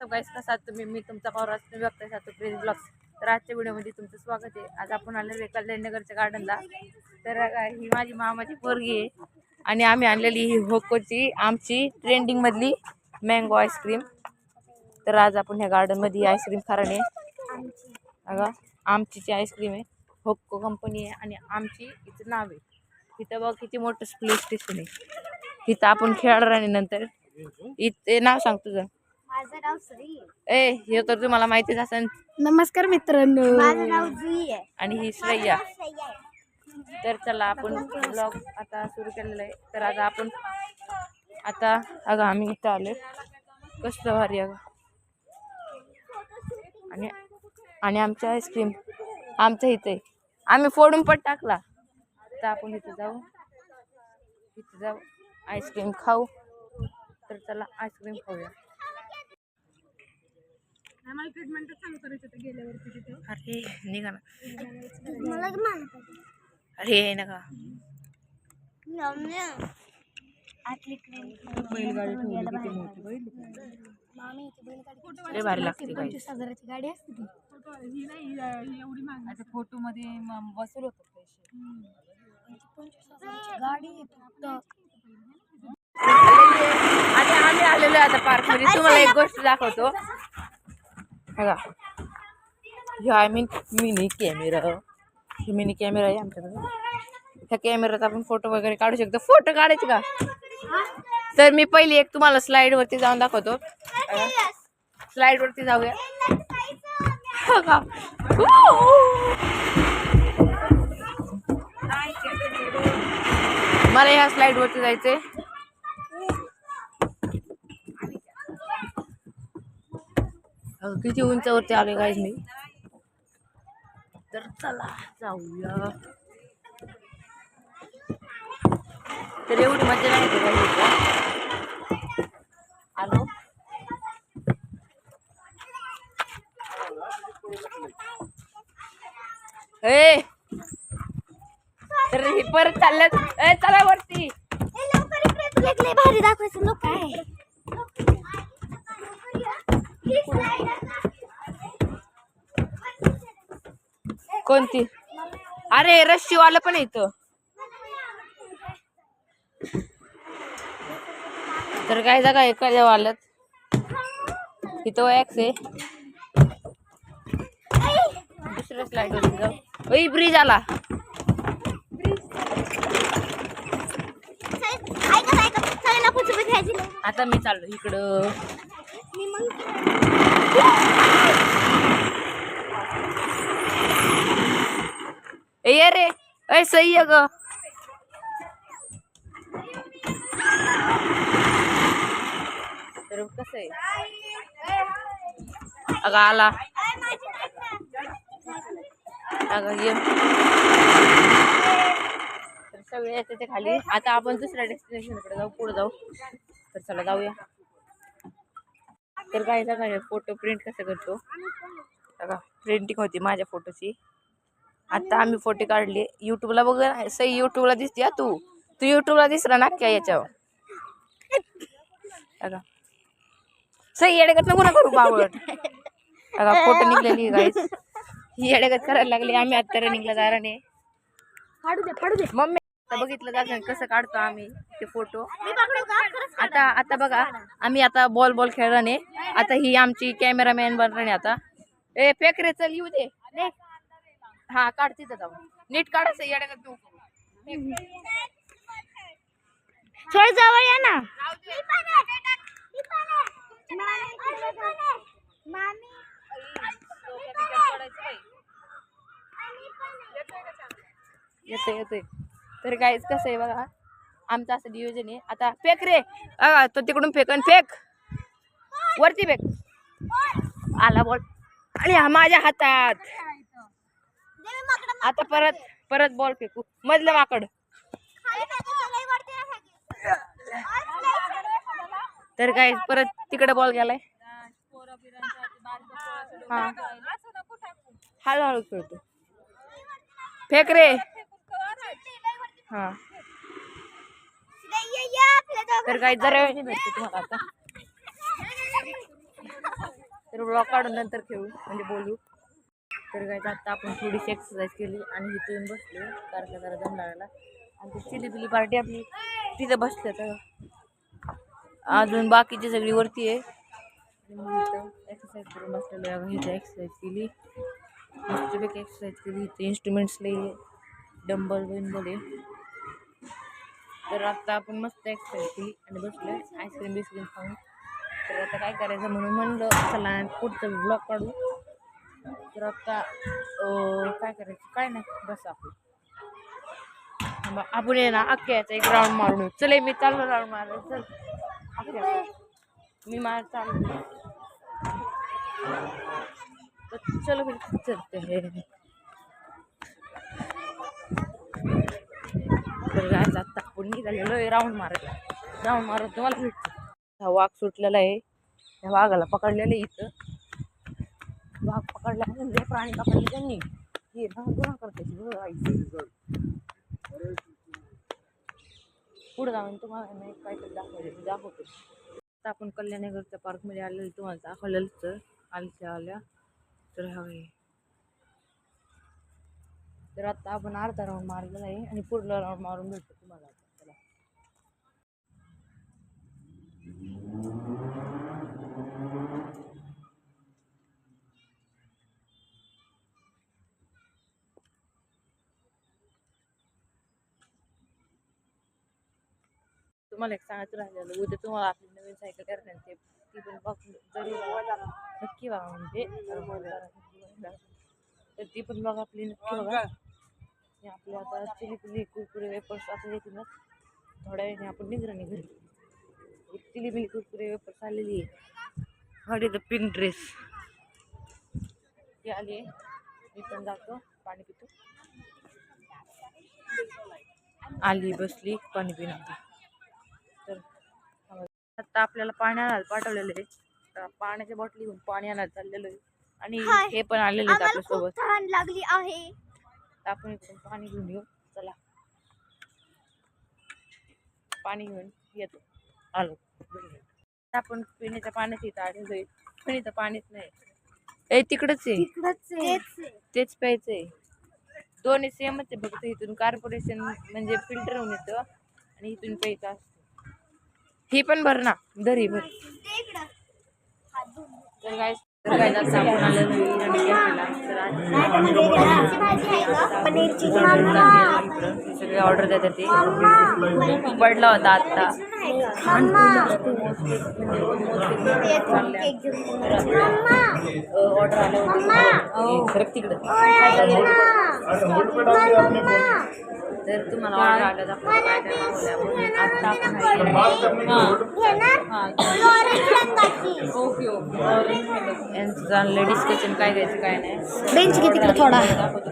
Guys कसा आहात तुम्ही? मी तुमचा पावराज तुम्ही बघताय सातू क्रेझी ब्लॉग्स. तर आजच्या व्हिडिओमध्ये तुमचं स्वागत आहे. आज आपण आलेलो कल्याणनगरच्या गार्डनला. तर ही माझी मामाची पोरगी आहे आणि आम्ही आणलेली ही होकोची आमची ट्रेंडिंग मधली मँगो आईस्क्रीम. तर आज आपण ह्या गार्डन मध्ये आईस्क्रीम खाणार आहे. अगं आमचीची आईस्क्रीम आहे, होक्को कंपनी आहे आणि आमची हिचं नाव आहे. इथं बघ किती मोठं प्ले स्टेशन आहे. इथं आपण खेळणार आणि नंतर इथे नाव सांग तुझं. माझं नाव श्री ए हे तर तुम्हाला माहितीच असेल. नमस्कार मित्रांनो, माझं नाव जुई आहे आणि ही श्रेया. तर चला आपण ब्लॉग आता सुरू केलेला आहे. तर आता अगं आम्ही इथं आलो, कसलं भारी अगं. आणि आमच्या आईस्क्रीम आमच्या इथे आम्ही फोडून पण टाकला. तर आपण इथं जाऊ आईस्क्रीम खाऊ. तर चला आईस्क्रीम खाऊया. अरे निघा ना, अरे नका भारी लागते. 25,000ची गाडी असते ती. आता फोटो मध्ये बसवलं होतं पैसे. 25,000ची गाडी फक्त. आणि आम्ही आलेलो आता पार्क मध्ये. तुम्हाला एक गोष्ट दाखवतो बघा. ह्या मिनी कॅमेरा आहे आमच्याकडे. ह्या कॅमेऱ्यात आपण फोटो वगैरे काढू शकतो. फोटो काढायचे का? तर मी पहिली एक तुम्हाला स्लाइड वरती जाऊन दाखवतो. स्लाइड वरती जाऊया. मला ह्या स्लाइड वरती जायचंय. किती उंचावरती आले गाईज मी. तर चला जाऊया. तर एवढी मजा नाही येते आलो. ए तर हे परत चालल्यात. चला वरती. भारी दाखवायचं लोक आहे. कोणती? अरे रस्सीवालं पण येतं. तर काय जागा एखाद्या वालत इथं वॅक्स आहे. दुसऱ्या स्लाइड वरती जाऊ. ब्रिज आला. आता मी चाललो इकडं. ये रे ऐ सही आहे ग. तर कसं आहे अगं आला अगं ये. तर सगळे येते ते खाली. आता आपण दुसऱ्या डेस्टिनेशनकडे जाऊ, पुढे जाऊ. तर चला जाऊया. तर काय जागा फोटो प्रिंट कसं करतो बघा. प्रिंटिंग होती माझ्या फोटोची. आता आम्ही फोटो काढले. युट्यूबला बघ सई. युट्यूबला दिसते. तू युट्यूबला दिसला ना क्या याच्यावर बघा. सई येडेगत नको ना करू बावळट. बघा फोटो निघलेली गाईस. ही येडेगत करायला लागली. आम्ही आता रनिंगला जाणार नाही. फाडू दे मम्मी आता बघितलं जातं कसं काढतो आम्ही ते फोटो. आता बघा आम्ही आता बॉल खेळणे. आता ही आमची कॅमेरामॅन बनणे. आता ए फेक रे चल येऊ दे. हा काढ तिथं जाऊ. नीट काढायचं येड्या तू. थोडं जवळ या ना. येतोय. तर काहीच कसं आहे बघा. आमचं असं नियोजन आहे. आता फेक रे. तो तिकडून फेकन फेक वरती फेक. आला बॉल आणि हा माझ्या हातात. आता परत बॉल फेकू. मधलं माकड. तर काय परत तिकडे बॉल गेलाय. हा हळूहळू खेळतो. फेक रे. हा तर काही जरा वेळ भेटते तुम्हाला आता. तर ब्लॉग काढून नंतर खेळू म्हणजे बोलू. तर काय आता आपण थोडीशी एक्सरसाइज केली आणि इथे येऊन बसलो कारण का जरा दम लागला. आणि ती चिलीबिली पार्टी आपली तिथं बसल्या तर अजून बाकीची सगळी वरती आहे. आणि मी इथं एक्सरसाइज करून बसलेलो आहे. इथं एक्सरसाइज केली मस्तपैकी एक्सरसाइज केली. इथे इन्स्ट्रुमेंट्स लई डंबल बिंबल आहे. तर आता आपण मस्त एक्सरसाइज केली आणि बसलो आईस्क्रीम बिस्क्रीम खाऊन. तर आता काय करायचं म्हणून म्हणलं चला पुढचं ब्लॉग काढू. तर आता काय करायचं काय नाही बस आपण ये ना अख्ख्याचा एक राऊंड मारून येऊ. चले मी चाललो राऊंड मारायला. चल अख्ख्या मी मार चाललो. चलो मी चलते. तर काय आता आपण निघालेलो आहे राऊंड मारत तुम्हाला भेटतो. हा वाघ सुटलेला आहे. त्या वाघाला पकडलेलं आहे इथं. वाघ पकडला म्हणजे प्राणी पकडले त्यांनी हे गुन्हा करते पुढे जाऊन तुम्हाला नाही काहीतरी दाखवतो. आता आपण कल्याणनगरच्या पार्कमध्ये आलेलं तुम्हाला दाखवलेलं तर आल्या तर हवे. तर आता आपण अर्धा राऊंड मारलेला आहे आणि पुढला राऊंड मारून भेटतो तुम्हाला. चला तुम्हाला एक सांगायचं राहिलेलं उद्या तुम्हाला आपली नवीन सायकल करण्याची ती पण बघ जरी नक्की बघा म्हणजे तर ती पण बघा आपली नक्की बघा. आपले आता चिलीबिली कुरकुरे वेपर्स असं येतील ना थोड्या वेळाने आपण निघराने घरी. चिलीबिली कुरकुरे वेपर्स आलेली आहे. हडी द पिंक ड्रेस ती आली आहे. मी पण जातो पाणी पितो. आली बसली पाणी पिण्याची. तर आता आपल्याला पाणी आणायला पाठवलेलं आहे. तर पाण्याच्या बॉटली घेऊन पाणी आणायला चाललेलं आहे. आणि हे पण आलेले आहेत आपल्यासोबत. थंड लागली आहे. आपण इकडून पाणी घेऊन येऊ. चला पाणी घेऊन येतो. आलो आपण पिण्याच्या पाण्याची इथं आलेलो पण इथं पाणीच नाही. तिकडच आहे तेच प्यायचंय. दोन्ही सेमच आहे फक्त इथून कॉर्पोरेशन म्हणजे फिल्टर होऊन येतं आणि इथून प्यायचं असतं. ही पण भर ना दरी भर. तर काय आपण आलेलो सगळे ऑर्डर देतात. ते पडला होता आता ऑर्डर आलं होतं तिकडं. तर तुम्हाला ऑर्डर आलं तर आपण काय करणार लेडीज किचन काय घ्यायचं काय नाही. बेंच घे तिकडे थोडा दाखवतो.